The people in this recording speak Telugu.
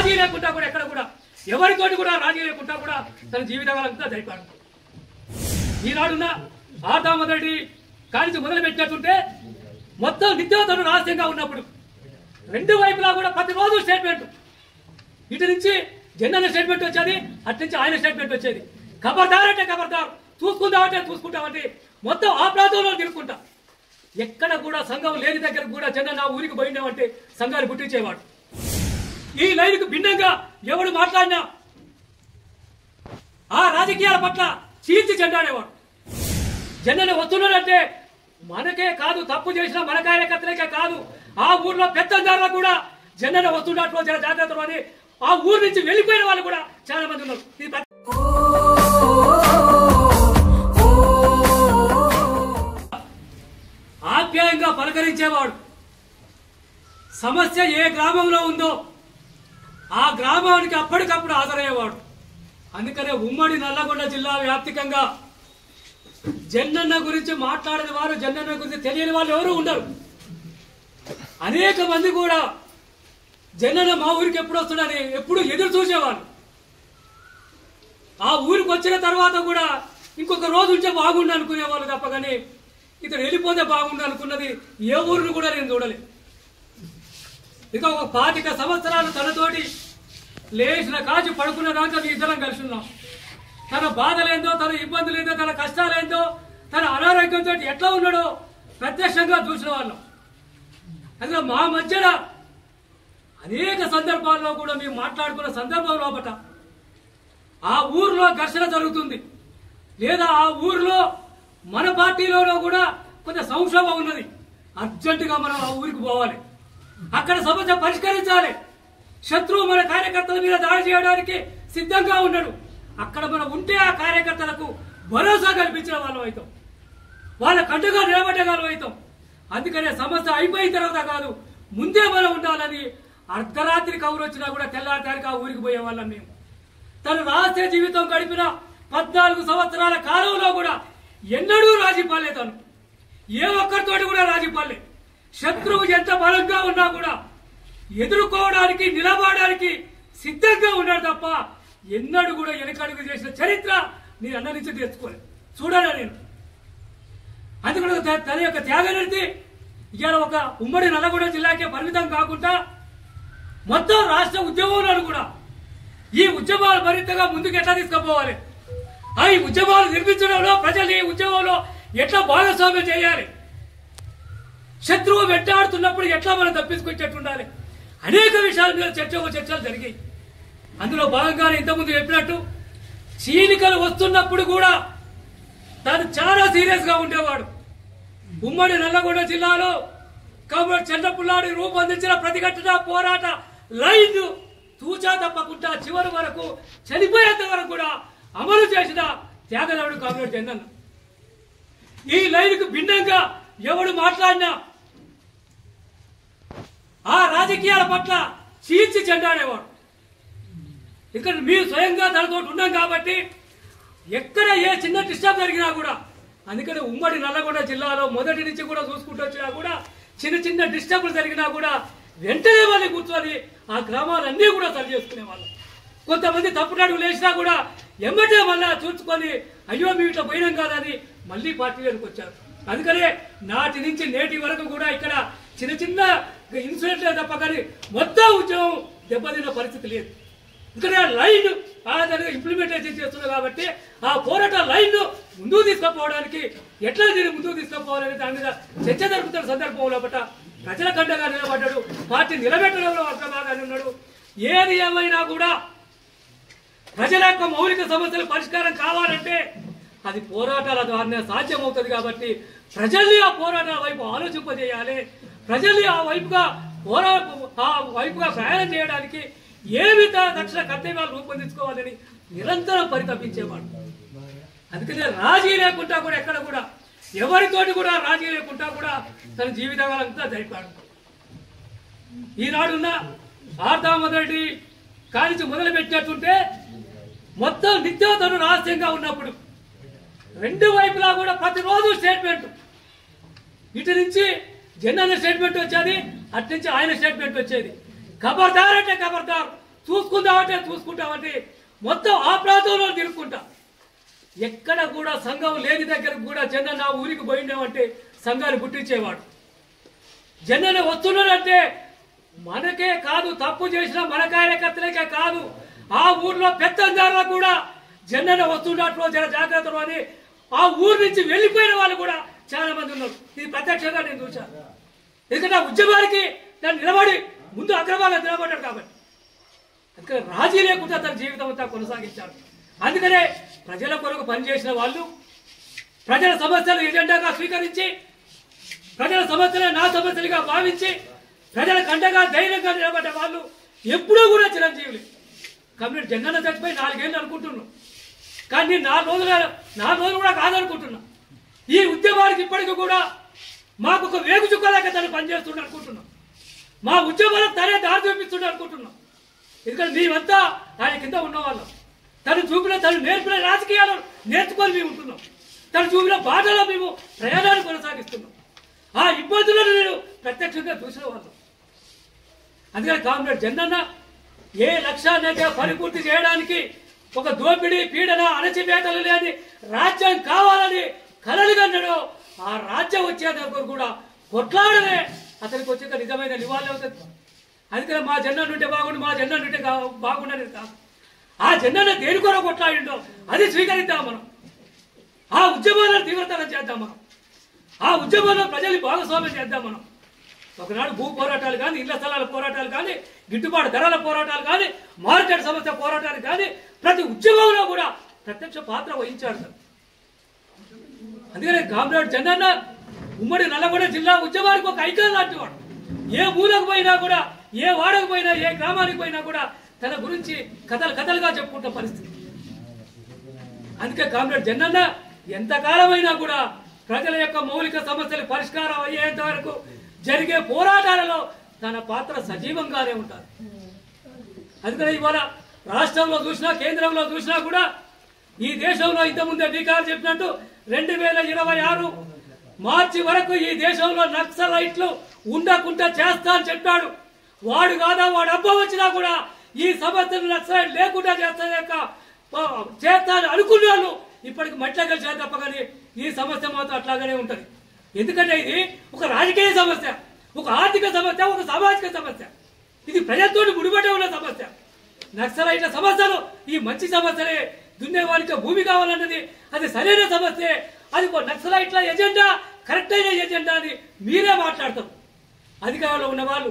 రాజీ లేకుండా కూడా ఎక్కడ కూడా ఎవరితోటి కూడా రాజీ లేకుండా కూడా తన జీవితకాలంతా జరిపాడు. ఈనాడున్న ఆర్దామరెడ్డి కానించి మొదలు పెట్టినట్టుంటే మొత్తం నిత్యం తను రహస్యంగా ఉన్నప్పుడు రెండు వైపులా కూడా ప్రతిరోజు స్టేట్మెంట్, ఇటు నుంచి జెండా స్టేట్మెంట్ వచ్చేది, అటు నుంచి ఆయన స్టేట్మెంట్ వచ్చేది. ఖబర్దార్ అంటే ఖబర్దార్, చూసుకుందామంటే చూసుకుంటామంటే మొత్తం ఆ ప్రాంతంలో తిరుగుకుంటా. ఎక్కడ కూడా సంఘం లేని దగ్గర కూడా జెండా నా ఊరికి పోయినామంటే సంఘాన్ని గుర్తించేవాడు. ఈ లైన్కు భిన్నంగా ఎవడు మాట్లాడినా ఆ రాజకీయాల పట్ల చీల్చి జెండాడేవాడు. జెండాని వస్తున్నాడంటే మనకే కాదు, తప్పు చేసిన మన కార్యకర్తలకే కాదు, ఆ ఊర్లో పెత్తందారులకు కూడా జెండాని వస్తున్నట్లు జాగ్రత్తలు అని ఆ ఊరు నుంచి వెళ్ళిపోయిన వాళ్ళు కూడా చాలా మంది ఉన్నారు. ఆప్యాయంగా పలకరించేవాడు. సమస్య ఏ గ్రామంలో ఉందో ఆ గ్రామానికి అప్పటికప్పుడు హాజరయ్యేవాడు. అందుకనే ఉమ్మడి నల్లగొండ జిల్లా వ్యాప్తికంగా జెండన్న గురించి మాట్లాడని వారు, జెండన్న గురించి తెలియని వాళ్ళు ఎవరు ఉండరు. అనేక మంది కూడా జెండన్న మా ఊరికి ఎప్పుడు వస్తున్నాడని ఎప్పుడు ఎదురు చూసేవాళ్ళు. ఆ ఊరికి వచ్చిన తర్వాత కూడా ఇంకొక రోజు ఉంటే బాగుండు అనుకునేవాళ్ళు తప్ప కానీ ఇతను వెళ్ళిపోతే బాగుండు అనుకున్నది ఏ ఊరిని కూడా నేను చూడలేదు. ఇక ఒక 25 సంవత్సరాలు తనతోటి లేచిన కాచి పడుకున్న దాకా మీ ఇద్దరం కలిసి ఉన్నాం. తన బాధలేందో, తన ఇబ్బందులేందో, తన కష్టాలేందో, తన అనారోగ్యంతో ఎట్లా ఉన్నాడో ప్రత్యక్షంగా చూసిన వాళ్ళం. అందులో మా మధ్యన అనేక సందర్భాల్లో కూడా మేము మాట్లాడుకున్న సందర్భం లోపట ఆ ఊర్లో ఘర్షణ జరుగుతుంది, లేదా ఆ ఊర్లో మన పార్టీలోనూ కూడా కొంత సంక్షోభం ఉన్నది, అర్జెంటుగా మనం ఆ ఊరికి పోవాలి, అక్కడ సమస్య పరిష్కరించాలి. శత్రువు మన కార్యకర్తల మీద దాడి చేయడానికి సిద్ధంగా ఉన్నాడు. అక్కడ మనం ఉంటే ఆ కార్యకర్తలకు భరోసా కల్పించిన వాళ్ళం అవుతాం, వాళ్ళ కంటుగా నిలబడ్డగాలం అవుతాం. అందుకనే సమస్య అయిపోయిన తర్వాత కాదు, ముందే మనం ఉండాలని అర్ధరాత్రి కౌరు వచ్చినా కూడా తెల్లారితారికి ఆ ఊరికి పోయే వాళ్ళం మేము. తను రహస్య జీవితం గడిపిన 14 సంవత్సరాల కాలంలో కూడా ఎన్నడూ రాజీ పడలే. తను ఏ ఒక్కరితోటి కూడా రాజీ పడలే. శత్రువు ఎంత బలంగా ఉన్నా కూడా ఎదుర్కోవడానికి, నిలబడడానికి సిద్ధంగా ఉన్నాడు తప్ప ఎన్నడూ కూడా వెనకడుగు చేసిన చరిత్ర నేను అన్న నుంచి తెచ్చుకోలేదు, చూడాలా నేను. అందుకని తన యొక్క త్యాగనిర్తి ఇవాళ ఒక ఉమ్మడి నల్లగొండ జిల్లాకే పరిమితం కాకుండా మొత్తం రాష్ట్ర ఉద్యమంలో కూడా ఈ ఉద్యమాలు మరింతగా ముందుకు ఎట్లా తీసుకుపోవాలి, ఈ ఉద్యమాలు నిర్మించడంలో ప్రజలు ఈ ఉద్యమంలో ఎట్లా భాగస్వామ్యం చేయాలి, శత్రువు వెంటాడుతున్నప్పుడు ఎట్లా మనం తప్పించుకొచ్చేట్టు ఉండాలి, అనేక విషయాల మీద చర్చలు జరిగాయి. అందులో భాగంగానే ఇంతకుముందు చెప్పినట్టు చీలికలు వస్తున్నప్పుడు కూడా తాను చాలా సీరియస్ గా ఉండేవాడు. ఉమ్మడి నల్లగొండ జిల్లాలో కాబట్టి చంద్రపుల్లాడి రూపొందించిన ప్రతిఘటన పోరాట లైన్ తూచా తప్పకుండా చివరి వరకు చనిపోయేంత వరకు కూడా అమలు చేసిన త్యాగదవుడు కామ్రేడ్ జెండన్న. ఈ లైన్కు భిన్నంగా ఎవడు మాట్లాడినా ఆ రాజకీయాల పట్ల చీల్చి చెండాడేవాడు. ఇక్కడ మీరు స్వయంగా తనతో ఉన్నాం కాబట్టి ఎక్కడ ఏ చిన్న డిస్టర్బ్ జరిగినా కూడా, అందుకని ఉమ్మడి నల్లగొండ జిల్లాలో మొదటి నుంచి కూడా చూసుకుంటూ వచ్చినా కూడా చిన్న చిన్న డిస్టర్బ్లు జరిగినా కూడా వెంటనే వాళ్ళు కూర్చొని ఆ గ్రామాలన్నీ కూడా సరి చేసుకునే వాళ్ళు. కొంతమంది తప్పుడాడుగు లేచినా కూడా ఎమ్మటే మళ్ళా చూసుకొని అయ్యో మేము ఇట్లా పోయినాం కాదని మళ్ళీ పార్టీలోకి వచ్చారు. అందుకనే నాటి నుంచి నేటి వరకు కూడా ఇక్కడ చిన్న చిన్న ఇన్సిడెంట్లే తప్ప కానీ మొత్తం ఉద్యమం దెబ్బతిన్న పరిస్థితి లేదు. ఇక్కడ లైన్ ఇంప్లిమెంటేషన్ చేస్తున్నారు కాబట్టి ఆ పోరాట లైన్ ముందుకు తీసుకుపోవడానికి ఎట్లా దీన్ని ముందుకు తీసుకుపోవాలని దాని మీద చర్చ జరుగుతున్న సందర్భంలో పట్ల ప్రజల కండగా నిలబడ్డాడు, పార్టీ నిలబెట్టడంలో అర్థమాగానే ఉన్నాడు. ఏది ఏమైనా కూడా ప్రజల యొక్క మౌలిక సమస్యల పరిష్కారం కావాలంటే అది పోరాటాల ద్వారానే సాధ్యమవుతుంది. కాబట్టి ప్రజల్ని ఆ పోరాటాల వైపు ఆలోచింపజేయాలి, ప్రజల్ని ఆ వైపుగా ప్రయాణం చేయడానికి ఏ విధ దక్షిణ కర్తవ్యాలు రూపొందించుకోవాలని నిరంతరం పరితపించేవాడు. అందుకనే రాజీ లేకుండా కూడా ఎక్కడ కూడా ఎవరితోటి కూడా రాజీ లేకుండా కూడా తన జీవితాలంతా జరిపాడు. ఈనాడున్న ఆర్దామరెడ్డి కానించి మొదలు పెట్టినట్టుంటే మొత్తం నిత్యం తను రహస్యంగా ఉన్నప్పుడు రెండు వైపులా కూడా ప్రతిరోజు స్టేట్మెంట్, ఇటు నుంచి జెండా స్టేట్మెంట్ వచ్చేది, అటు నుంచి ఆయన స్టేట్మెంట్ వచ్చేది. ఖబర్దార్ అంటే ఖబర్దార్, చూసుకుంటామంటే మొత్తం ఆ ప్రాంతంలో తిరుక్కుంటా. ఎక్కడ కూడా సంఘం లేని దగ్గరకు కూడా జన్న నా ఊరికి పోయిండేమంటే సంఘాన్ని గుర్తించేవాడు. జన్ననే వస్తున్నాడంటే మనకే కాదు, తప్పు చేసిన మన కార్యకర్తలకే కాదు, ఆ ఊర్లో పెత్తందారులకు కూడా జన్ననే వస్తున్నట్లు జర జాగ్రత్తలు అని ఆ ఊరు నుంచి వెళ్ళిపోయిన వాళ్ళు కూడా చాలా మంది ఉన్నారు. ఇది ప్రత్యక్షంగా నేను చూశాను. ఎందుకంటే ఆ ఉద్యమానికి దాన్ని నిలబడి ముందు అగ్రభాగం నిలబడ్డాడు కాబట్టి, అందుకని రాజీ లేకుండా తన జీవితం అంతా కొనసాగించాడు. అందుకనే ప్రజల కొరకు పనిచేసిన వాళ్ళు, ప్రజల సమస్యలు ఎజెండాగా స్వీకరించి, ప్రజల సమస్యలే నా సమస్యలుగా భావించి, ప్రజల కండగా ధైర్యంగా నిలబడ్డ వాళ్ళు ఎప్పుడూ కూడా చిరంజీవులు. కమ్యూనిటీ జగనన్న చచ్చిపోయి 4 ఏళ్ళు అనుకుంటున్నాం, కానీ 4 రోజులు కూడా కాదనుకుంటున్నా. ఈ ఉద్యమానికి ఇప్పటికీ కూడా మాకు ఒక వేగు చుక్కలాగా తను పనిచేస్తుండ అనుకుంటున్నాం. మా ఉద్యమాలకు తనే దారి చూపిస్తుండ అనుకుంటున్నాం. ఎందుకంటే మేమంతా ఆయన కింద ఉన్నవాళ్ళం. తను నేర్పిన రాజకీయాలు నేర్చుకొని మేము ఉంటున్నాం. తను చూపిన బాటలో మేము ప్రయాణాన్ని కొనసాగిస్తున్నాం. ఆ ఇబ్బందులను నేను ప్రత్యక్షంగా చూసిన వాళ్ళం. అందుకని కామ్రేడ్ జగనన్న ఏ లక్ష్యాన్నైతే పరిపూర్తి చేయడానికి ఒక దోపిడీ, పీడన, అణచివేతలు లేని రాజ్యం కావాలని కలలుగన్నాడో ఆ రాజ్యం వచ్చే దగ్గర కూడా కొట్లాడనే అతనికి వచ్చే నిజమైన నివాళి అవుతుంది. అందుకని మా జెండా నుంటే బాగుండు, మా జెండా నుంటే బాగుండని కాదు. ఆ జెండాను దేని కొరకు కొట్లాడిండో అది స్వీకరిద్దాం మనం. ఆ ఉద్యమాలను తీవ్రతరం చేద్దాం మనం. ఆ ఉద్యమంలో ప్రజల్ని భాగస్వామ్యం చేద్దాం మనం. ఒకనాడు భూ పోరాటాలు కానీ, ఇళ్ల స్థలాల పోరాటాలు కానీ, గిట్టుబాటు ధరల పోరాటాలు కానీ, మార్కెట్ సమస్య పోరాటాలు కానీ ప్రతి ఉద్యమంలో కూడా ప్రత్యక్ష పాత్ర వహించాడు. అందుకనే కామ్రేడ్ జగనన్న ఉమ్మడి నల్లగొండ జిల్లా ఉద్యమానికి ఒక ఐకాన్ లాంటి వాడు. ఏ ఊరకు పోయినా కూడా, ఏ వాడకు పోయినా, ఏ గ్రామానికి పోయినా కూడా తన గురించి కథలుగా చెప్పుకుంటున్న పరిస్థితి. అందుకే కామ్రేడ్ జగనన్న ఎంతకాలమైనా కూడా ప్రజల యొక్క మౌలిక సమస్యలు పరిష్కారం అయ్యేంత వరకు జరిగే పోరాటాలలో తన పాత్ర సజీవంగానే ఉంటారు. అందుకని ఇవాళ రాష్ట్రంలో చూసినా, కేంద్రంలో చూసినా కూడా ఈ దేశంలో ఇంతకుముందే బీకార్ చెప్పినట్టు 2026 మార్చి వరకు ఈ దేశంలో నక్సలైట్లు ఉండకుండా చేస్తా అని చెప్పాడు. వాడు కాదా వాడు అబ్బ వచ్చినా కూడా ఈ సమస్యను నక్సలైట్ లేకుండా చేస్తానని అనుకున్నాను. ఇప్పటికి మట్ల కలిసి తప్ప కానీ ఈ సమస్య మాత్రం అట్లాగానే ఉంటది. ఎందుకంటే ఇది ఒక రాజకీయ సమస్య, ఒక ఆర్థిక సమస్య, ఒక సామాజిక సమస్య. ఇది ప్రజలతో ముడిపడి ఉన్న సమస్య. నక్సలైట్ల సమస్యలు ఈ మంచి సమస్యలే. దున్నేవారికి భూమి కావాలన్నది అది సరైన సమస్య. అది నక్సలైట్ల ఎజెండా కరెక్ట్ అయిన ఎజెండా అని మీరే మాట్లాడతారు. అధికారంలో ఉన్న వాళ్ళు